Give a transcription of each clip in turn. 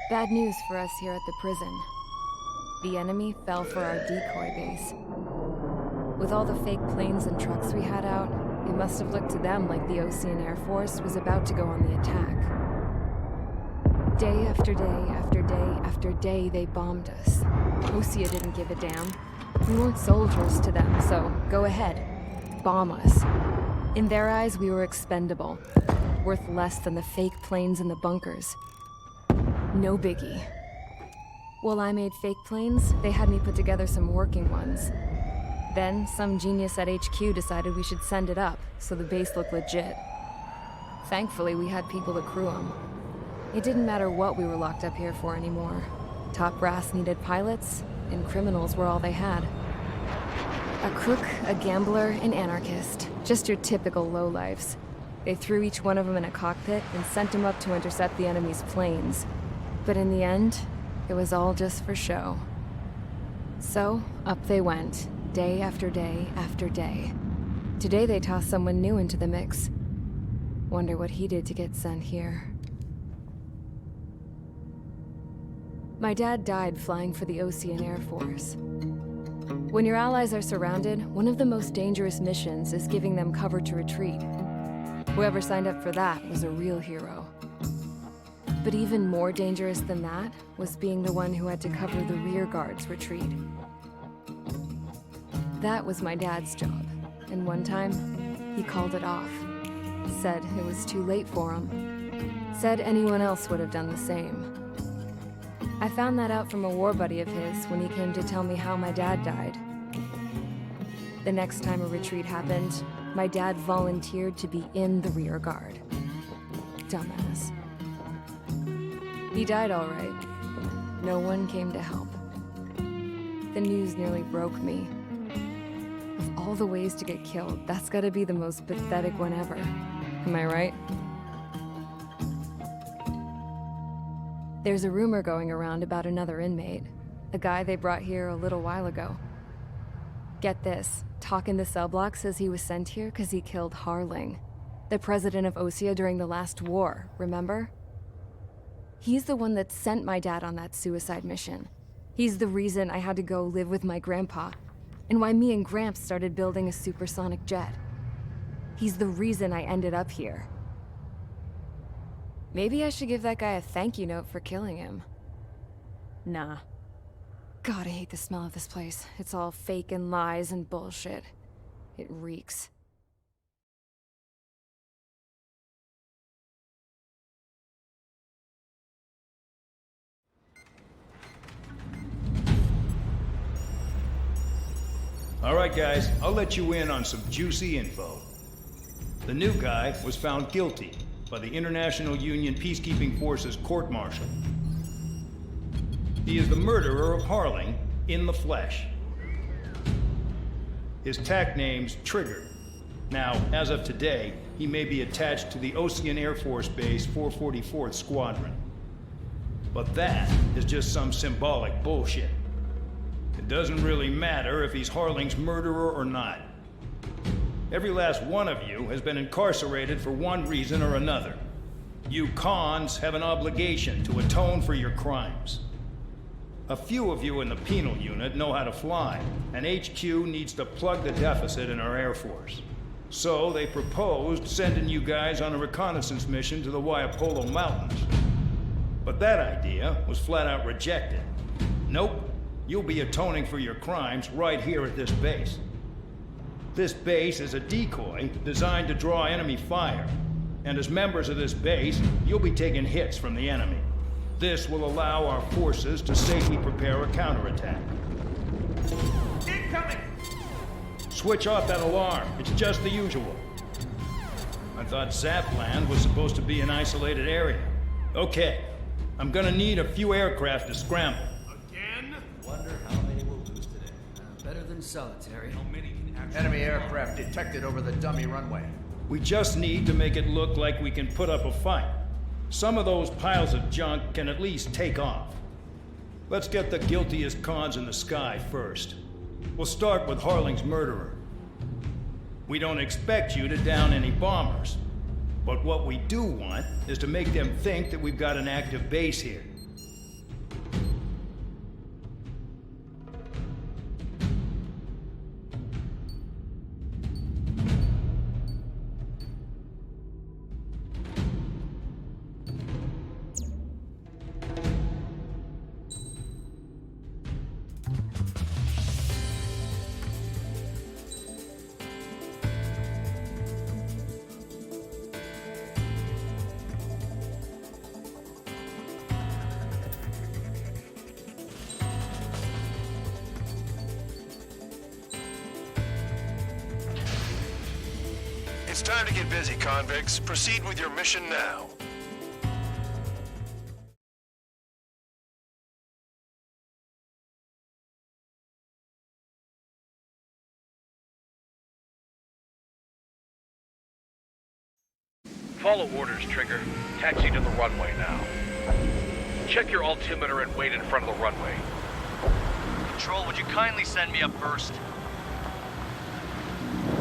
Bad news for us here at the prison. The enemy fell for our decoy base. With all the fake planes and trucks we had out, it must have looked to them like the Ocean Air Force was about to go on the attack. Day after day after day after day, they bombed us. Osea didn't give a damn. We weren't soldiers to them, so go ahead. Bomb us. In their eyes, we were expendable. Worth less than the fake planes in the bunkers. No biggie. While I made fake planes, they had me put together some working ones. Then, some genius at HQ decided we should send it up, so the base looked legit. Thankfully, we had people to crew them. It didn't matter what we were locked up here for anymore. Top brass needed pilots, and criminals were all they had. A crook, a gambler, an anarchist. Just your typical lowlifes. They threw each one of them in a cockpit and sent them up to intercept the enemy's planes. But in the end, it was all just for show. So, up they went, day after day after day. Today they tossed someone new into the mix. Wonder what he did to get sent here. My dad died flying for the Ocean Air Force. When your allies are surrounded, one of the most dangerous missions is giving them cover to retreat. Whoever signed up for that was a real hero. But even more dangerous than that was being the one who had to cover the rear guard's retreat. That was my dad's job, and one time, he called it off. Said it was too late for him. Said anyone else would have done the same. I found that out from a war buddy of his when he came to tell me how my dad died. The next time a retreat happened, my dad volunteered to be in the rear guard. Dumbass. He died all right. No one came to help. The news nearly broke me. Of all the ways to get killed, that's gotta be the most pathetic one ever. Am I right? There's a rumor going around about another inmate. A guy they brought here a little while ago. Get this, talk in the cell block says he was sent here because he killed Harling, the president of Osea during the last war, remember? He's the one that sent my dad on that suicide mission. He's the reason I had to go live with my grandpa, and why me and Gramps started building a supersonic jet. He's the reason I ended up here. Maybe I should give that guy a thank you note for killing him. Nah. God, I hate the smell of this place. It's all fake and lies and bullshit. It reeks. All right, guys, I'll let you in on some juicy info. The new guy was found guilty by the International Union Peacekeeping Forces court-martial. He is the murderer of Harling in the flesh. His tack name's Trigger. Now, as of today, he may be attached to the Ocean Air Force Base 444th Squadron. But that is just some symbolic bullshit. It doesn't really matter if he's Harling's murderer or not. Every last one of you has been incarcerated for one reason or another. You cons have an obligation to atone for your crimes. A few of you in the Penal unit know how to fly, and HQ needs to plug the deficit in our Air Force. So they proposed sending you guys on a reconnaissance mission to the Waiapolo Mountains. But that idea was flat out rejected. Nope. You'll be atoning for your crimes right here at this base. This base is a decoy designed to draw enemy fire. And as members of this base, you'll be taking hits from the enemy. This will allow our forces to safely prepare a counterattack. Incoming! Switch off that alarm. It's just the usual. I thought Zapland was supposed to be an isolated area. Okay, I'm gonna need a few aircraft to scramble. Wonder how many we'll lose today. Better than solitary. How many can actually... Enemy aircraft detected over the dummy runway. We just need to make it look like we can put up a fight. Some of those piles of junk can at least take off. Let's get the guiltiest cons in the sky first. We'll start with Harling's murderer. We don't expect you to down any bombers. But what we do want is to make them think that we've got an active base here. It's time to get busy, convicts. Proceed with your mission now. Follow orders, Trigger. Taxi to the runway now. Check your altimeter and wait in front of the runway. Control, would you kindly send me up first?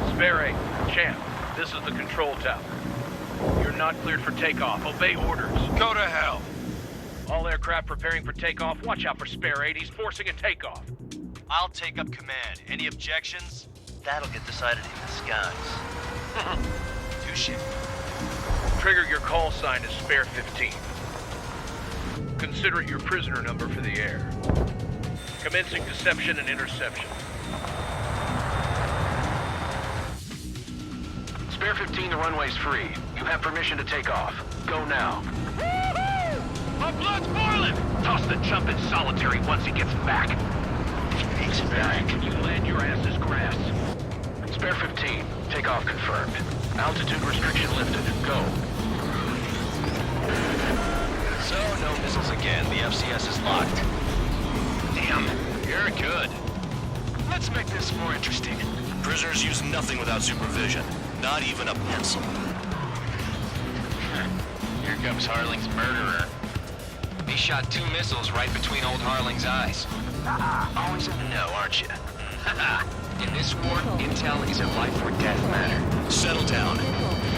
Spare 8, Champ, this is the control tower. You're not cleared for takeoff. Obey orders. Go to hell. All aircraft preparing for takeoff. Watch out for Spare 8. He's forcing a takeoff. I'll take up command. Any objections? That'll get decided in the skies. Touche. Trigger, your call sign is Spare 15. Consider it your prisoner number for the air. Commencing deception and interception. Spare 15, the runway's free. You have permission to take off. Go now. My blood's boiling! Toss the chump in solitary once he gets back. He's back. You land your ass's grass. Spare 15, takeoff confirmed. Altitude restriction lifted. Go. So, no missiles again. The FCS is locked. Damn, you're good. Let's make this more interesting. Prisoners use nothing without supervision. Not even a pencil. Here comes Harling's murderer. He shot 2 missiles right between old Harling's eyes. Always in the know, aren't you? In this war, intel is a life or death matter. Settle down.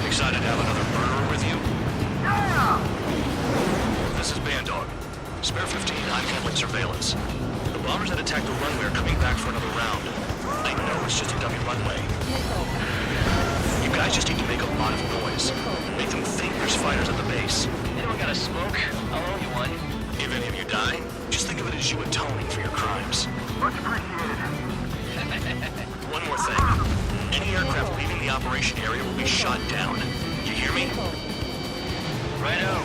Excited to have another murderer with you? This is Bandog. Spare 15, I'm handling surveillance. The bombers that attacked the runway are coming back for another round. I know it's just a dummy runway. You guys just need to make a lot of noise. Make them think there's fighters at the base. Anyone got a smoke? I'll owe you one. If any of you die, just think of it as you atoning for your crimes. Much appreciated. One more thing. Any aircraft leaving the operation area will be shot down. You hear me? Righto.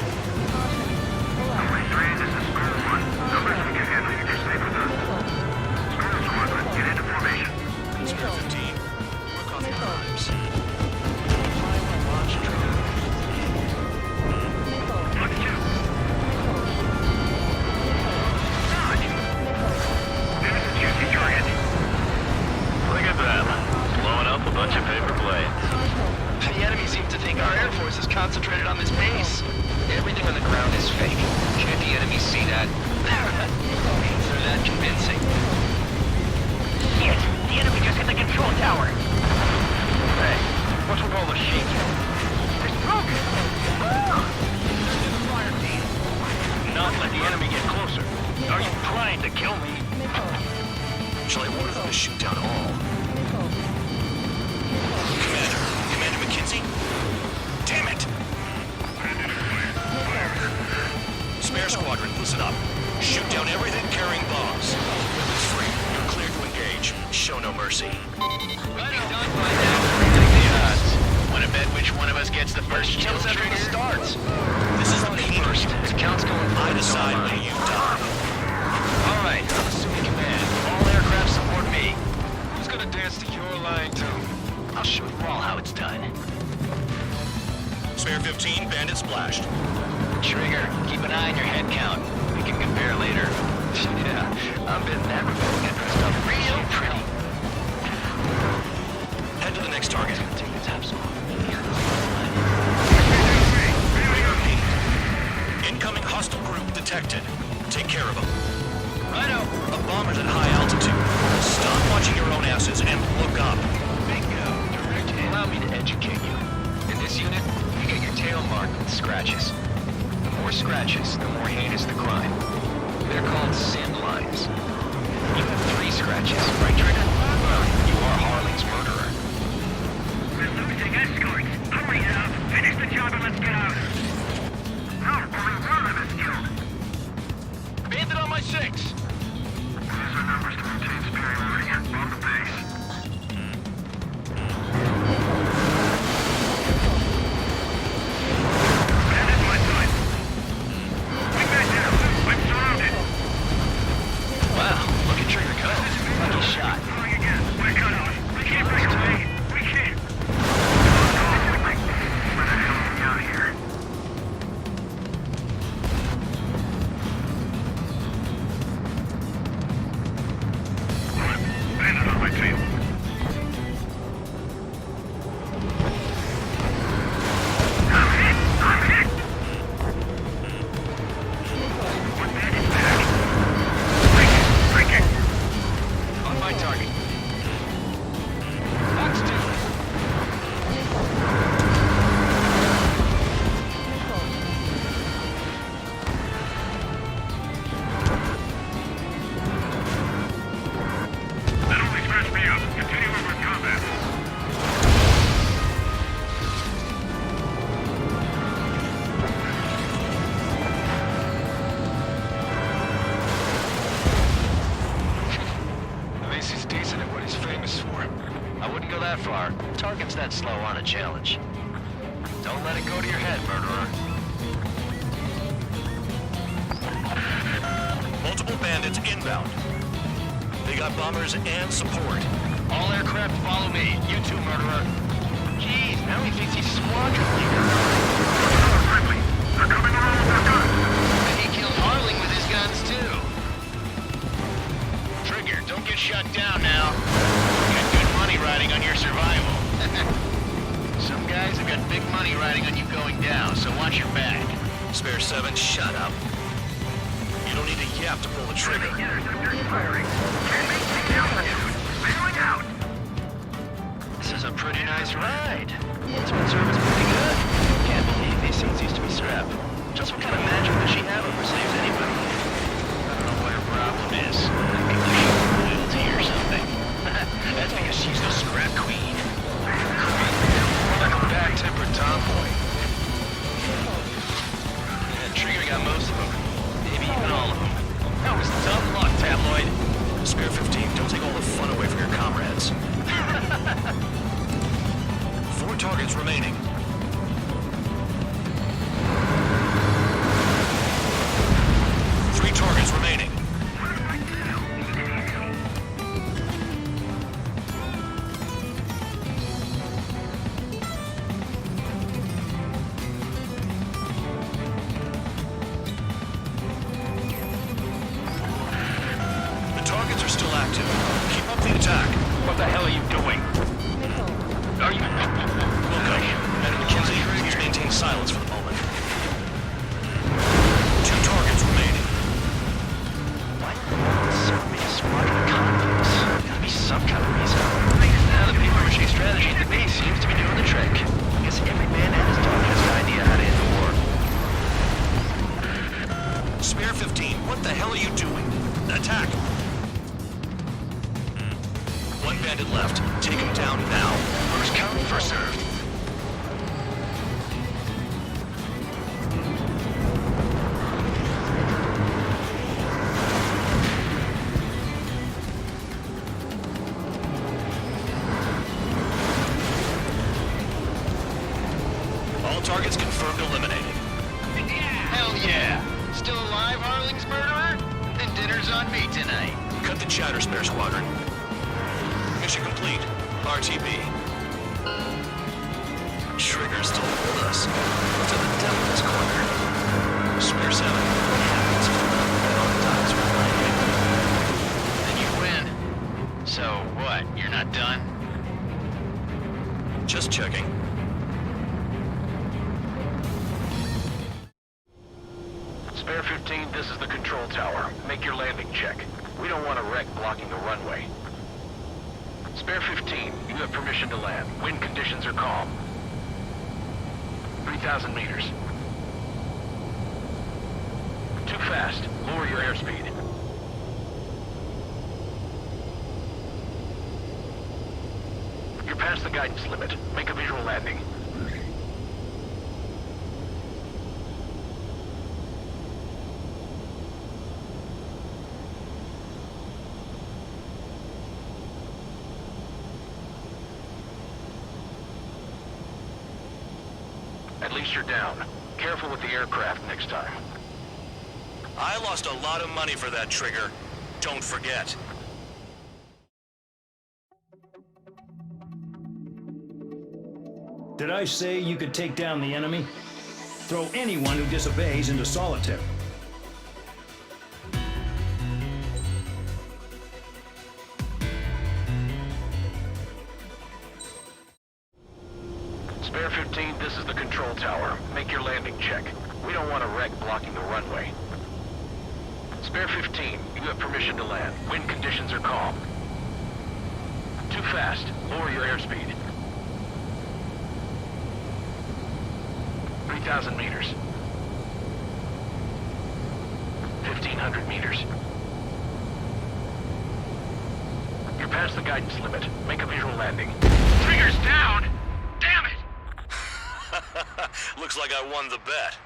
This is Squadron. No risk we can handle. You just stay with us. Squadron, get into formation. Spare 15, work off your crimes. Look at you. This is juicy target. Look at that. Blowing up a bunch of paper planes. The enemy seems to think our air force is concentrated on this base. Everything on the ground is fake. Can't the enemy see that? Consider that convincing. Yes, the enemy just hit the control tower. Hey, what's with all the sheep? There's smoke! Fire team. Not let the enemy get closer. Are you trying to kill me? Shall I order them to shoot down all? Commander McKinsey? Damn it! Spare Squadron, listen up. Shoot down everything carrying bombs. Weapons free. You're cleared to engage. Show no mercy. Ready, done by now. Take the odds. Want to bet which one of us gets the first kill trigger starts? This is the penal. First, the count's going I decide when you die. All right, I'm assuming command. All aircraft support me. Who's gonna dance to your line, too? I'll show you all how it's done. Spare 15, bandit splashed. Trigger, keep an eye on your head count. We can compare later. Yeah, I'm betting that rebel get dressed up real pretty. Head to the next target. Take the top spot. Incoming hostile group detected. Take care of them. Righto. A bomber's at high altitude. Stop watching your own asses and look up. Bingo. Direct hit. Allow me to educate you. In this unit, you get your tail marked with scratches. The more scratches, the more heinous the crime. They're called sin lines. You have 3 scratches, right, Trigger? Well, you are Harling's murderer. We're losing escorts. Hurry up, finish the job and let's get out. No, only one of us killed. Bandit on my 6. These are numbers to maintain superiority. On the base. Bandit's my side. Bring back down. that far, target's that slow on a challenge. Don't let it go to your head, murderer. Multiple bandits inbound. They got bombers and support. All aircraft follow me. You too, murderer. Jeez, now he thinks he's squadron leader. Friendly. They're coming around with their guns. And he killed Harling with his guns, too. Trigger, don't get shut down now. You got good money riding on your survival. Some guys have got big money riding on you going down, so watch your back. Spare 7, shut up. You don't need a yap to pull the trigger. Interceptors firing. Can't maintain altitude. Bailing out. This is a pretty nice ride. It's been serviced pretty good. Can't believe these things used to be scrap. Just what kind of magic does she have up her sleeves anyway? I don't know what her problem is. Maybe she's loyalty or something. That's because she's the scrap queen. Like a bad-tempered tomboy. Yeah, Trigger got most of them. Maybe even all of them. That was tough luck, Tabloid. Spare 15, don't take all the fun away from your comrades. 4 targets remaining. Three targets remaining. The targets are still active. Keep up the attack. What the hell are you doing? Are you... Wilco, and McKenzie, please maintain silence for the moment. 2 targets remaining. Why so many squadron convicts? Gotta be some kind of reason. Now the paper-mache strategy at the base seems to be doing the trick. I guess every man and his dog has an idea how to end the war. Spare 15, what the hell are you doing? Attack! 1 bandit left. Take him down now. First come, first served. All targets confirmed eliminated. Hell yeah! Still alive, Harling's murderer? Then dinner's on me tonight. Cut the chatter, Spare Squadron. Mission complete. RTB. Trigger's still with us. To the devil this corner. Spare 7. What happens if the Then you win. So what? You're not done? Just checking. Spare 15, this is the control tower. Make your landing check. We don't want a wreck blocking the runway. Spare 15, you have permission to land. Wind conditions are calm. 3,000 meters. Too fast. Lower your airspeed. You're past the guidance limit. Make a visual landing. At least you're down. Careful with the aircraft next time. I lost a lot of money for that trigger. Don't forget. Did I say you could take down the enemy? Throw anyone who disobeys into solitary. Spare 15, this is the control tower. Make your landing check. We don't want a wreck blocking the runway. Spare 15, you have permission to land. Wind conditions are calm. Too fast. Lower your airspeed. 3,000 meters. 1,500 meters. You're past the guidance limit. Make a visual landing. Trigger's down! Damn it! Looks like I won the bet.